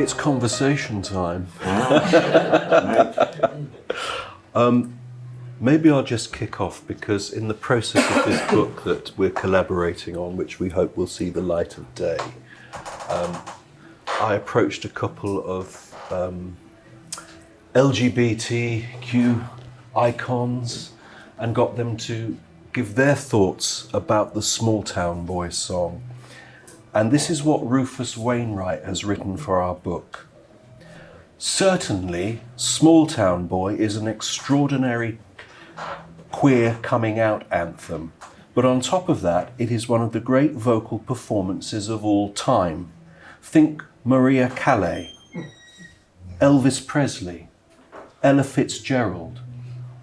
It's conversation time. Maybe I'll just kick off, because in the process of this book that we're collaborating on, which we hope will see the light of day, I approached a couple of LGBTQ icons and got them to give their thoughts about the Smalltown Boy song. And this is what Rufus Wainwright has written for our book. Certainly, Smalltown Boy is an extraordinary queer coming out anthem, but on top of that, it is one of the great vocal performances of all time. Think Maria Calais, Elvis Presley, Ella Fitzgerald.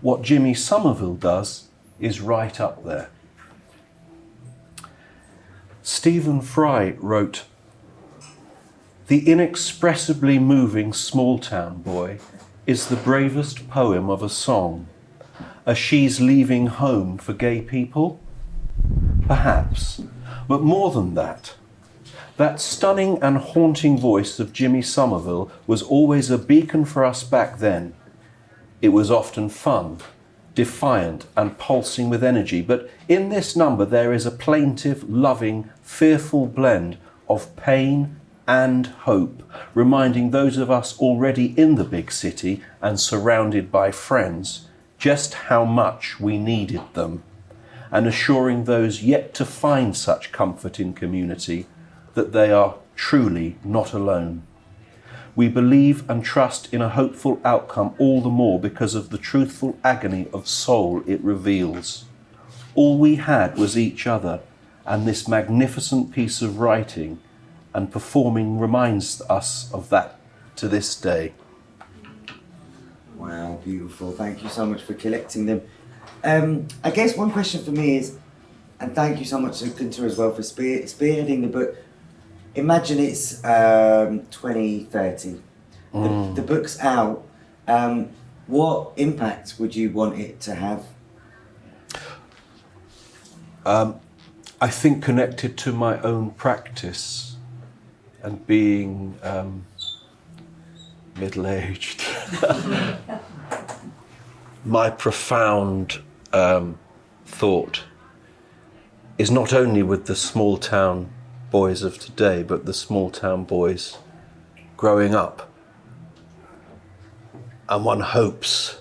What Jimmy Somerville does is right up there. Stephen Fry wrote, "The inexpressibly moving Smalltown Boy is the bravest poem of a song. A She's Leaving Home for gay people? Perhaps, but more than that. That stunning and haunting voice of Jimmy Somerville was always a beacon for us back then. It was often fun, defiant and pulsing with energy, but in this number there is a plaintive, loving, fearful blend of pain and hope, reminding those of us already in the big city and surrounded by friends just how much we needed them, and assuring those yet to find such comfort in community that they are truly not alone. We believe and trust in a hopeful outcome all the more because of the truthful agony of soul it reveals. All we had was each other, and this magnificent piece of writing and performing reminds us of that to this day." Wow, beautiful. Thank you so much for collecting them. I guess one question for me is, and thank you so much to Gunter as well for spearheading the book. Imagine it's 2030. The book's out. What impact would you want it to have? I think connected to my own practice and being middle-aged. My profound thought is not only with the small town boys of today, but the small town boys growing up. And one hopes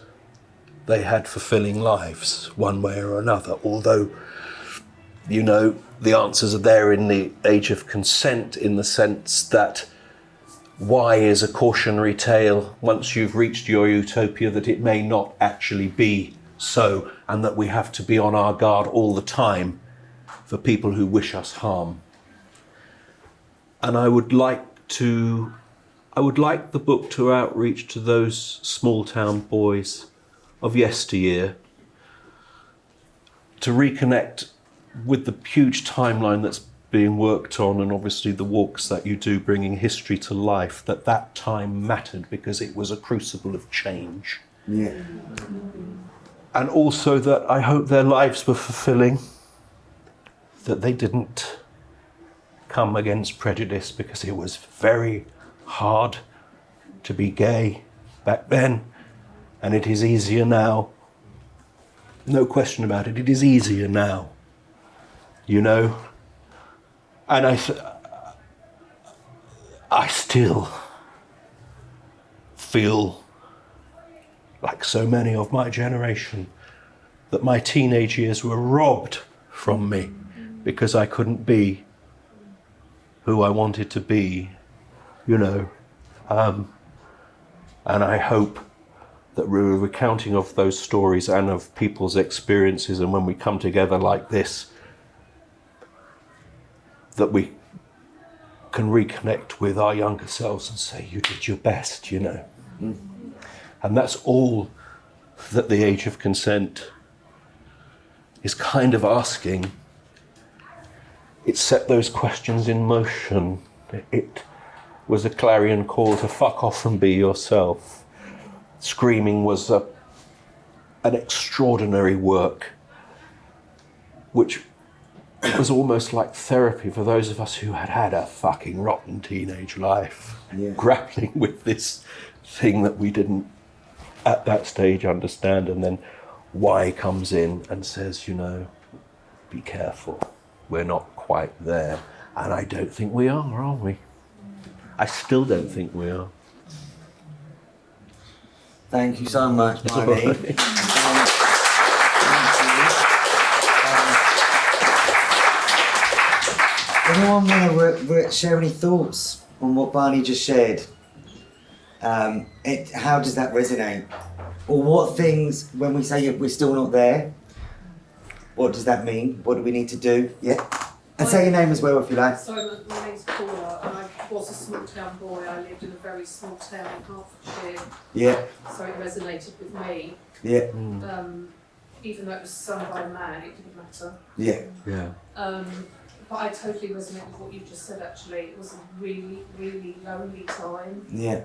they had fulfilling lives one way or another, although, you know, the answers are there in the age of consent, in the sense that why is a cautionary tale once you've reached your utopia that it may not actually be so, and that we have to be on our guard all the time for people who wish us harm. And I would like the book to outreach to those small town boys of yesteryear, to reconnect with the huge timeline that's being worked on, and obviously the walks that you do bringing history to life, that time mattered because it was a crucible of change. Yeah. And also that I hope their lives were fulfilling, that they didn't come against prejudice, because it was very hard to be gay back then, and it is easier now. No question about it, it is easier now, you know. And I still feel, like so many of my generation, that my teenage years were robbed from me because I couldn't be who I wanted to be, you know. And I hope that we're recounting of those stories and of people's experiences, and when we come together like this, that we can reconnect with our younger selves and say, you did your best, you know. And that's all that the age of consent is kind of asking. It set those questions in motion. It was a clarion call to fuck off and be yourself. Screaming was an extraordinary work, which it was almost like therapy for those of us who had had a fucking rotten teenage life, grappling with this thing that we didn't at that stage understand. And then Y comes in and says, you know, be careful, we're not quite there. And I don't think we are we? I still don't think we are. Thank you so much, Barney. Anyone want to share any thoughts on what Barney just shared? How does that resonate? Or what things, when we say we're still not there, what does that mean? What do we need to do? Yeah. And say your name as well if you like. So my name's Paula and I was a small town boy. I lived in a very small town in Hertfordshire. Yeah. So it resonated with me. Yeah. Even though it was sung by a man, it didn't matter. Yeah. Yeah. But I totally resonate with what you just said actually. It was a really, really lonely time. Yeah.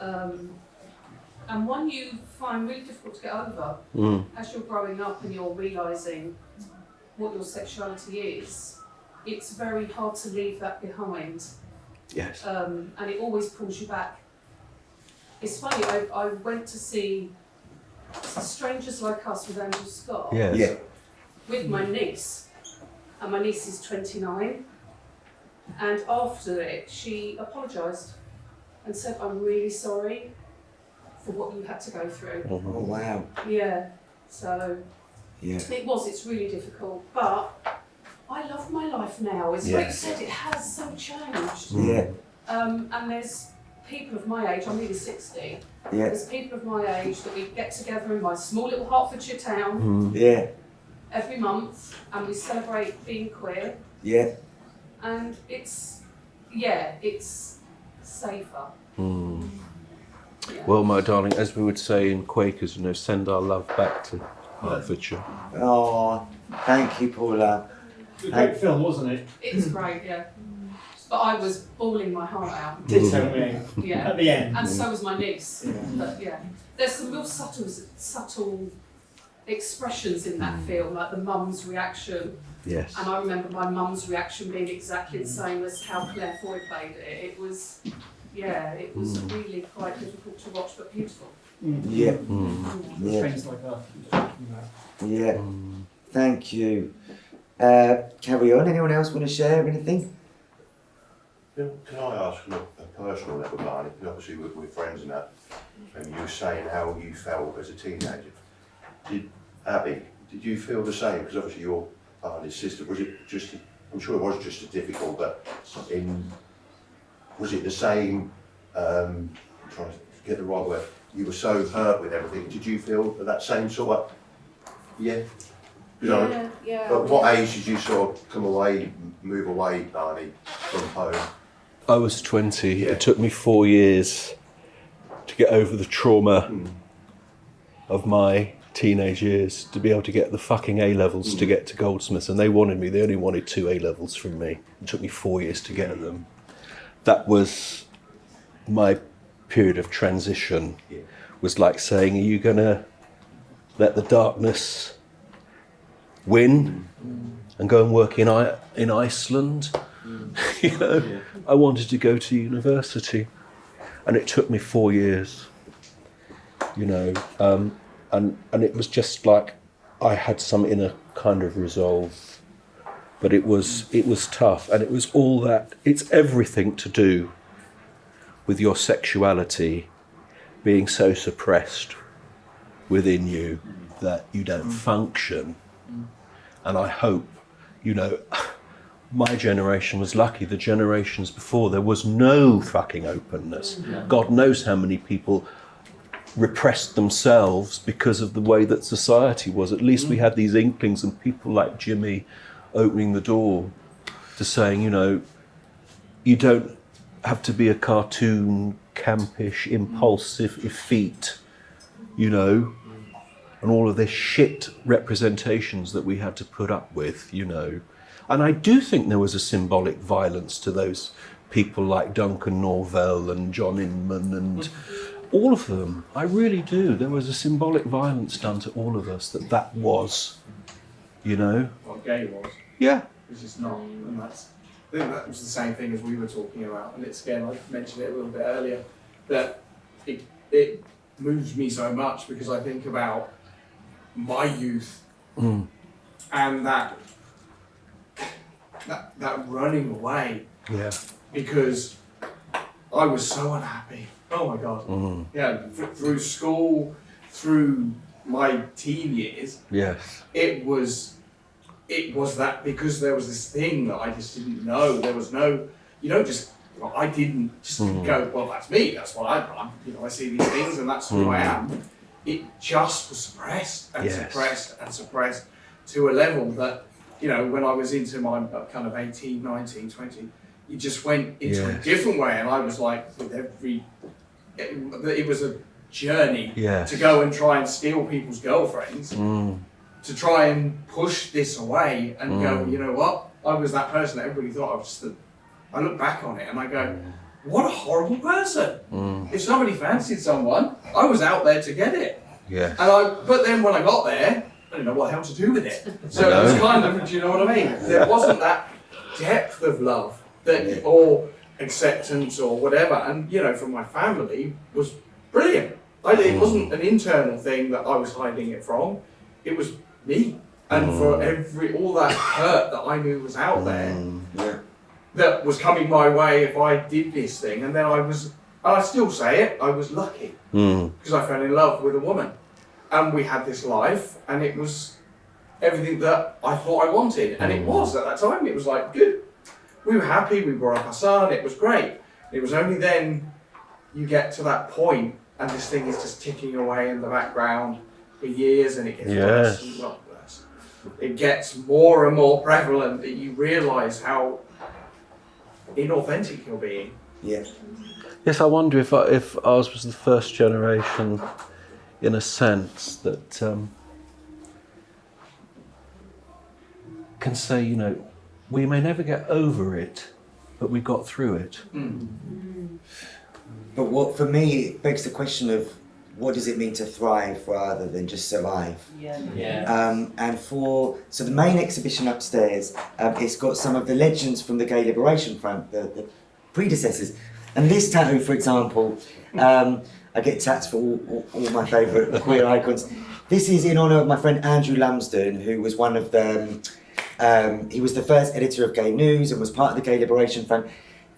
And one you find really difficult to get over. As you're growing up and you're realising what your sexuality is, it's very hard to leave that behind. Yes. And it always pulls you back. It's funny, I went to see Strangers Like Us with Andrew Scott with my niece. And my niece is 29. And after it, she apologised and said, I'm really sorry for what you had to go through. Oh, wow. Yeah, so it's really difficult. But I love my life now. It's like you said, it has so changed. Yeah. And there's people of my age, I'm nearly 60. Yeah. There's people of my age that we get together in my small little Hertfordshire town Yeah. every month and we celebrate being queer. Yeah. And it's safer. Yeah. Well, my darling, as we would say in Quakers, you know, send our love back to Hertfordshire. Oh, thank you, Paula. It was a great film, wasn't it? It's great, yeah. But I was bawling my heart out. Ditto me. Yeah. At the end. And so was my niece. But yeah, there's some real subtle expressions in that film, like the mum's reaction. Yes. And I remember my mum's reaction being exactly the same as how Claire Foy played it. It was really quite difficult to watch, but beautiful. Yeah. Yeah. Things like that. Yeah. Thank you. Carry on. Anyone else want to share anything? Can I ask on a personal level, Barney? Because obviously we're friends and that, and you were saying how you felt as a teenager. Abby, did you feel the same? Because obviously your Barney's sister, was it just, I'm sure it was just as difficult, but was it the same, I'm trying to get the right word, you were so hurt with everything, did you feel that same sort of, Yeah. But what age did you sort of move away, Barney, from home? I was 20. It took me 4 years to get over the trauma of my teenage years, to be able to get the fucking A-levels to get to Goldsmiths, and they only wanted 2 A-levels from me. It took me 4 years to get them. That was my period of transition. Was like saying, are you gonna let the darkness win and go and work in Iceland? You know, I wanted to go to university, and it took me 4 years. You know, and it was just like I had some inner kind of resolve, but it was tough, and it was all that. It's everything to do with your sexuality being so suppressed within you that you don't function. And I hope, you know, my generation was lucky. The generations before, there was no fucking openness. God knows how many people repressed themselves because of the way that society was. At least we had these inklings, and people like Jimmy opening the door to saying, you know, you don't have to be a cartoon, campish, impulsive effete, you know, and all of this shit representations that we had to put up with, you know. And I do think there was a symbolic violence to those people like Duncan Norvell and John Inman and all of them. I really do. There was a symbolic violence done to all of us that was, you know. What gay was. Yeah. because it's not. And I think that was the same thing as we were talking about. And it's, again, I mentioned it a little bit earlier, that it moves me so much because I think about my youth and that running away. Yeah. Because I was so unhappy. Oh my God. Yeah, through school, through my teen years. Yes. It was that, because there was this thing that I just didn't know. There was no, you don't just, well, I didn't just go, well, that's me, that's what I'm, I see these things and that's who I am. It just was suppressed and suppressed and suppressed to a level that, when I was into my kind of 18, 19, 20, it just went into a different way. And I was like, with it was a journey to go and try and steal people's girlfriends, to try and push this away and go, you know what? I was that person that everybody thought I was. I look back on it and I go, what a horrible person. If somebody fancied someone, I was out there to get it. Yeah. But then when I got there, I didn't know what the hell to do with it. So it was kind of, do you know what I mean? There wasn't that depth of love or acceptance or whatever. And, from my family was brilliant. It wasn't an internal thing that I was hiding it from. It was me. And for all that hurt that I knew was out there, that was coming my way if I did this thing. And then and I still say it, I was lucky. Because I fell in love with a woman. And we had this life, and it was everything that I thought I wanted. And it was at that time. It was like, good. We were happy, we brought up our son, it was great. It was only then you get to that point, and this thing is just ticking away in the background for years, and it gets worse and worse. It gets more and more prevalent that you realise how inauthentic you're being. Yeah. Yes, I wonder if ours was the first generation, in a sense, that can say, we may never get over it, but we got through it. But what, for me, it begs the question of, what does it mean to thrive rather than just survive? And so the main exhibition upstairs, it's got some of the legends from the Gay Liberation Front, the predecessors. And this tattoo, for example, I get tats for all my favourite queer icons. This is in honour of my friend Andrew Lumsden, who was one of the, he was the first editor of Gay News and was part of the Gay Liberation Front.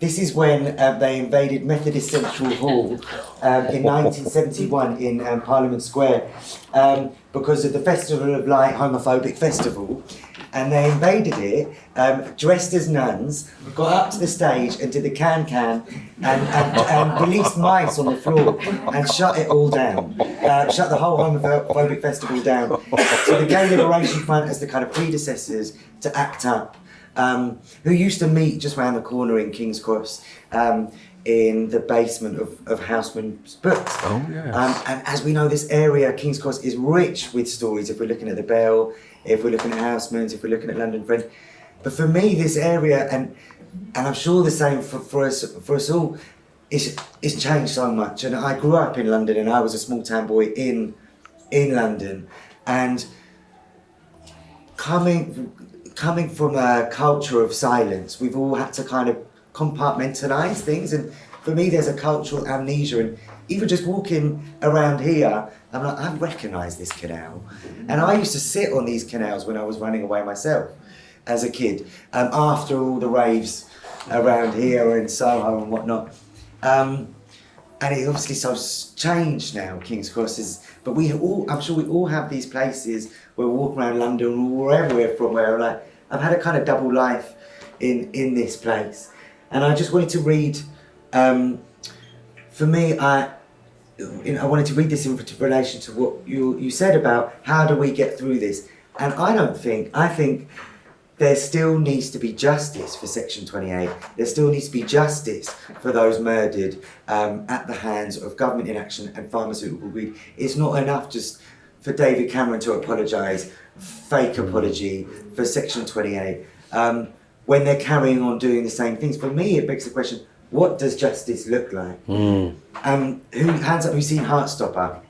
This is when they invaded Methodist Central Hall in 1971 in Parliament Square because of the Festival of Light homophobic festival. And they invaded it, dressed as nuns, got up to the stage and did the can-can and released mice on the floor and shut it all down. Shut the whole homophobic festival down. So the Gay Liberation Front as the kind of predecessors to ACT UP, who used to meet just round the corner in King's Cross in the basement of Houseman's Books. Oh, yeah. And as we know, this area, King's Cross, is rich with stories. If we're looking at the Bell, if we're looking at Houseman's, if we're looking at London Friends. But for me, this area, and I'm sure the same for us all, it's changed so much. And I grew up in London, and I was a small town boy in London, and coming from a culture of silence, we've all had to kind of compartmentalise things, and for me there's a cultural amnesia, and even just walking around here, I'm like, I recognise this canal. And I used to sit on these canals when I was running away myself as a kid, after all the raves around here in Soho and whatnot. And it obviously so changed now, King's Cross is, but I'm sure we all have these places where we walk around London or wherever we're from, where like, I've had a kind of double life in this place. And I just wanted to read, for me, I wanted to read this in relation to what you said about how do we get through this. And I think there still needs to be justice for Section 28. There still needs to be justice for those murdered at the hands of government inaction and pharmaceutical greed. It's not enough just for David Cameron to apologise, fake apology for Section 28, when they're carrying on doing the same things. For me, it begs the question, what does justice look like? Hands up, who's seen Heartstopper?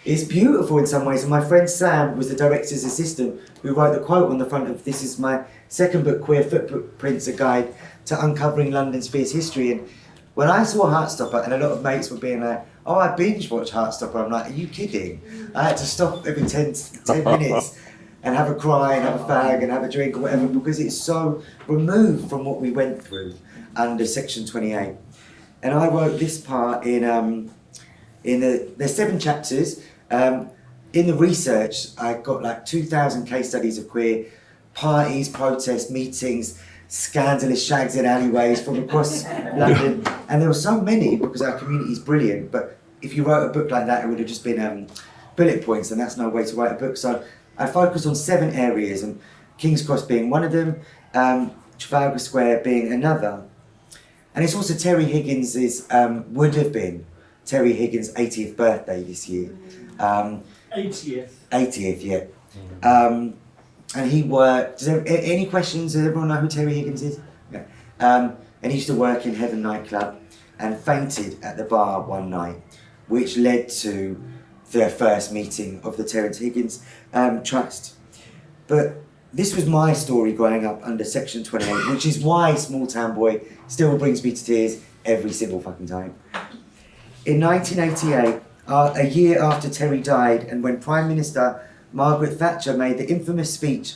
It's beautiful in some ways. And my friend Sam was the director's assistant who wrote the quote on the front of this is my second book, Queer Footprints, a guide to uncovering London's fierce history. And when I saw Heartstopper, and a lot of mates were being like, oh, I binge watch Heartstopper, I'm like, are you kidding? I had to stop every 10 minutes and have a cry and have a fag and have a drink or whatever, because it's so removed from what we went through under Section 28. And I wrote this part in there's 7 chapters. In the research, I got like 2,000 case studies of queer parties, protests, meetings, scandalous shags in alleyways from across London. And there were so many because our community is brilliant. But if you wrote a book like that, it would have just been bullet points, and that's no way to write a book. So I focused on 7 areas, and King's Cross being one of them, Trafalgar Square being another. And it's also Terry Higgins's, would have been Terry Higgins' 80th birthday this year. 80th. 80th, yeah. And he worked, any questions? Does everyone know who Terry Higgins is? Yeah. And he used to work in Heaven nightclub and fainted at the bar one night, which led to the first meeting of the Terence Higgins Trust. But this was my story growing up under Section 28, which is why Smalltown Boy still brings me to tears every single fucking time. In 1988, a year after Terry died, and when Prime Minister Margaret Thatcher made the infamous speech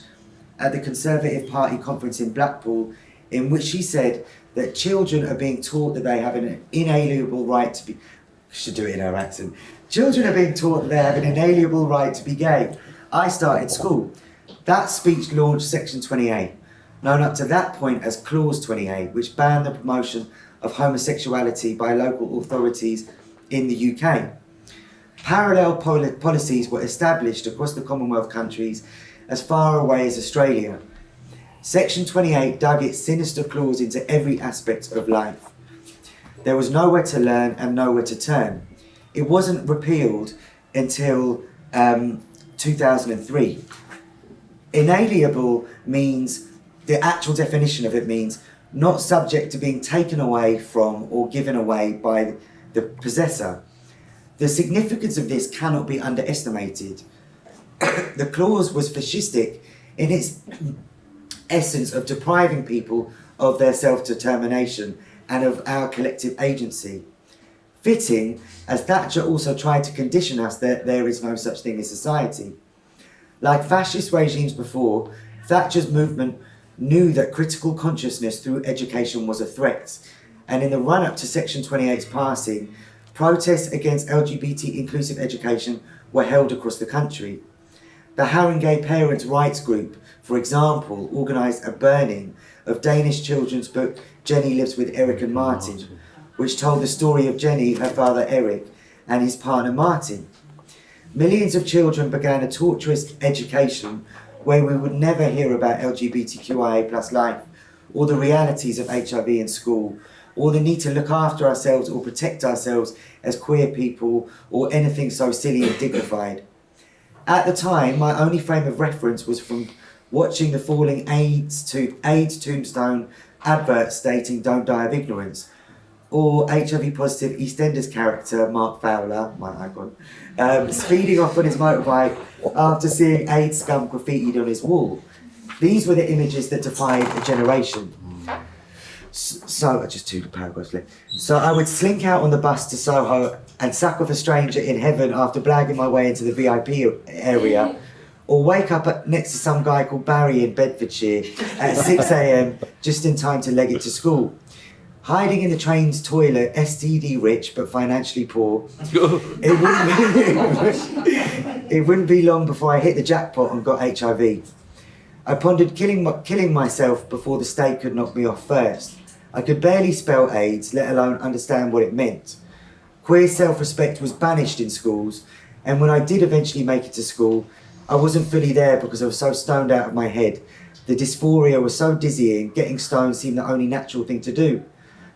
at the Conservative Party conference in Blackpool, in which she said that children are being taught that they have an inalienable right to be... I should do it in her accent. Children are being taught that they have an inalienable right to be gay. I started school. That speech launched Section 28, known up to that point as Clause 28, which banned the promotion of homosexuality by local authorities in the UK. Parallel policies were established across the Commonwealth countries as far away as Australia. Section 28 dug its sinister claws into every aspect of life. There was nowhere to learn and nowhere to turn. It wasn't repealed until 2003. Inalienable means, the actual definition of it means, not subject to being taken away from or given away by the possessor. The significance of this cannot be underestimated. The clause was fascistic in its essence of depriving people of their self-determination and of our collective agency. Fitting, as Thatcher also tried to condition us that there is no such thing as society. Like fascist regimes before, Thatcher's movement knew that critical consciousness through education was a threat, and in the run-up to Section 28's passing, protests against LGBT inclusive education were held across the country. The Haringey Parents' Rights Group, for example, organised a burning of Danish children's book Jenny Lives with Eric and Martin, which told the story of Jenny, her father Eric, and his partner Martin. Millions of children began a torturous education where we would never hear about LGBTQIA+ life, or the realities of HIV in school, or the need to look after ourselves or protect ourselves as queer people, or anything so silly and dignified. At the time, my only frame of reference was from watching the falling AIDS tombstone advert stating "Don't die of ignorance," or HIV-positive EastEnders character Mark Fowler, my icon, speeding off on his motorbike after seeing AIDS scum graffitied on his wall. These were the images that defied a generation. So, just 2 paragraphs left. So I would slink out on the bus to Soho and sack off a stranger in Heaven after blagging my way into the VIP area, or wake up next to some guy called Barry in Bedfordshire at 6 a.m. just in time to leg it to school. Hiding in the train's toilet, STD rich but financially poor, it wouldn't be long before I hit the jackpot and got HIV. I pondered killing myself before the state could knock me off first. I could barely spell AIDS, let alone understand what it meant. Queer self-respect was banished in schools, and when I did eventually make it to school, I wasn't fully there because I was so stoned out of my head. The dysphoria was so dizzying, getting stoned seemed the only natural thing to do.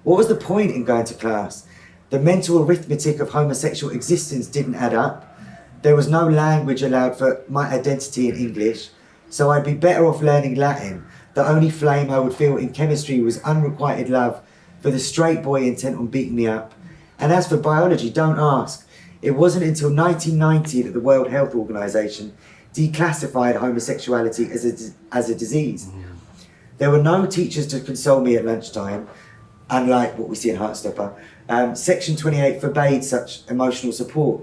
What was the point in going to class? The mental arithmetic of homosexual existence didn't add up. There was no language allowed for my identity in English, so I'd be better off learning Latin. The only flame I would feel in chemistry was unrequited love for the straight boy intent on beating me up. And as for biology, don't ask. It wasn't until 1990 that the World Health Organization declassified homosexuality as a disease. There were no teachers to console me at lunchtime, unlike what we see in Heartstopper. Section 28 forbade such emotional support.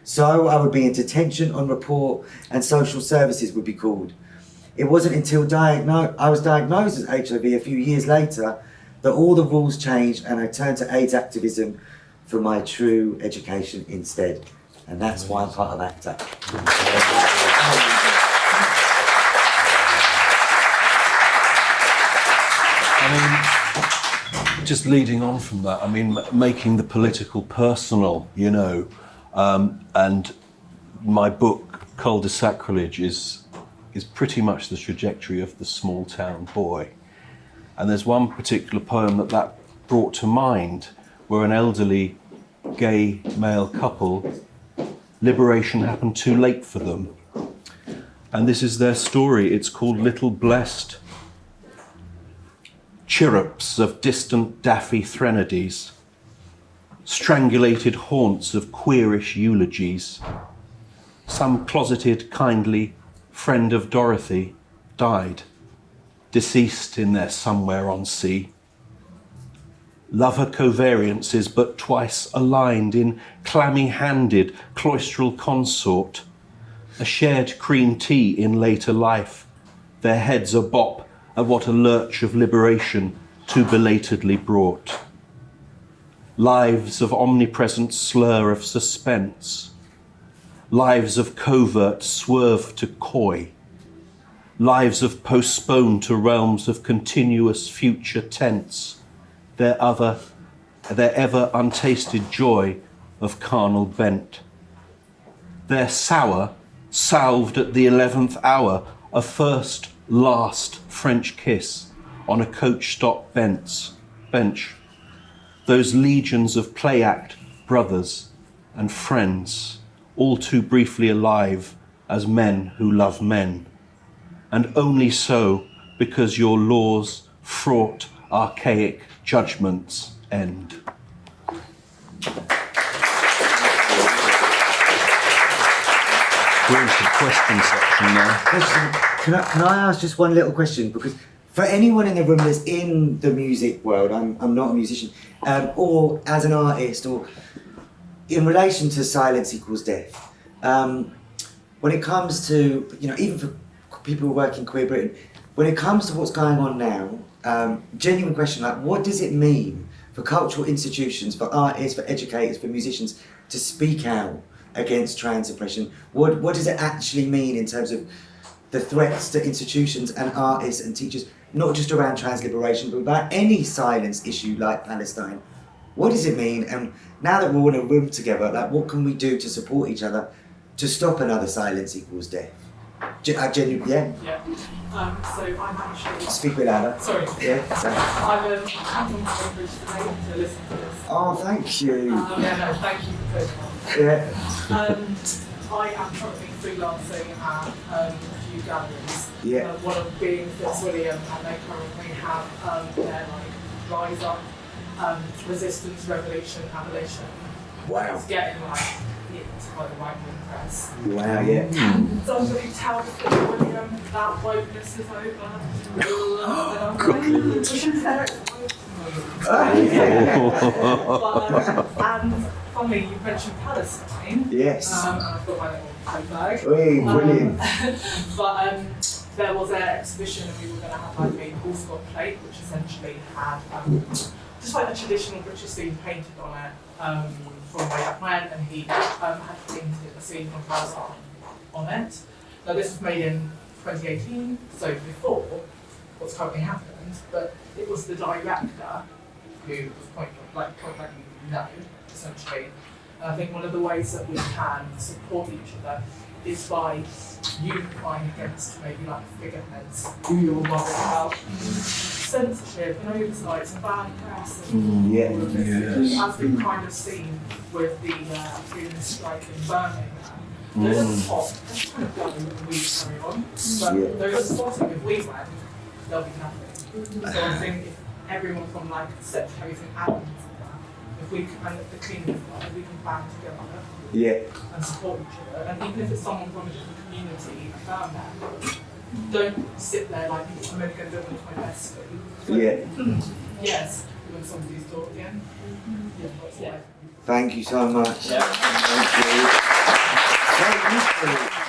So I would be in detention, on report, and social services would be called. It wasn't until I was diagnosed as HIV a few years later that all the rules changed and I turned to AIDS activism for my true education instead. And that's why I'm part of ACTA. I mean, just leading on from that, I mean, making the political personal, you know, and my book, Cul de Sacrilege, is pretty much the trajectory of the Smalltown Boy. And there's one particular poem that brought to mind, where an elderly gay male couple, liberation happened too late for them. And this is their story. It's called Little Blessed. Chirrups of distant daffy threnodies, strangulated haunts of queerish eulogies. Some closeted, kindly friend of Dorothy died, deceased in their somewhere on sea. Lover covariances but twice aligned in clammy-handed cloistral consort. A shared cream tea in later life, their heads a bop at what a lurch of liberation too belatedly brought. Lives of omnipresent slur of suspense. Lives of covert swerve to coy. Lives of postpone to realms of continuous future tense. Their ever untasted joy of carnal bent. Their sour, salved at the 11th hour, a first, last French kiss on a coach-stop bench. Those legions of play act brothers and friends, all too briefly alive as men who love men. And only so because your laws fraught archaic judgments end. We're into the question section now. Can I ask just one little question? Because for anyone in the room that's in the music world, I'm not a musician, or as an artist, or in relation to silence equals death, when it comes to, you know, even for people who work in Queer Britain, when it comes to what's going on now, genuine question, like, what does it mean for cultural institutions, for artists, for educators, for musicians to speak out against trans oppression? What does it actually mean in terms of the threats to institutions and artists and teachers, not just around trans liberation, but about any silence issue like Palestine? What does it mean? And now that we're all in a room together, like, what can we do to support each other to stop another silence equals death? Genuinely, yeah? Yeah. So I'm actually... Speak a bit louder. Sorry. Yeah, sorry. I'm from Cambridge today to listen to this. Oh, thank you. Yeah, no, thank you for putting on. Yeah. I am currently freelancing at a few galleries. Yeah. One of being Fitzwilliam, and they currently have their Rise Up, Resistance, Revolution, Abolition. Wow. It's getting it's by the right wing press. Wow, yeah. Can somebody tell Fitzwilliam that wokeness is over? Oh, and funny, you mentioned Palestine. Yes. And I've got my little tote bag. Hey, brilliant. But there was an exhibition and we were going to have like a Paul Scott plate, which essentially had just like a traditional British scene painted on it from way back when, and he had painted a scene from Palestine on it. Now this was made in 2018, so before what's currently happened, but it was the director who was point blank no, essentially. And I think one of the ways that we can support each other is by unifying against maybe like figureheads who you're worried about censorship and oversight and bad press and all of this. As we've kind of seen with the freedom strike in Birmingham. Those at the top, that's kind of going and we carry on. But those at the bottom, if we went, there'll be nothing. So I think if everyone from like secretaries and admins if we can, and the cleaning side, if we can band together Yeah. and support each other, and even if it's someone from a different community, affirm that. Don't sit there like, I'm only going to do it with my best food. Yeah. Yes, when somebody's talking. Yeah. Thank you so much. Yeah. Thank you. So useful.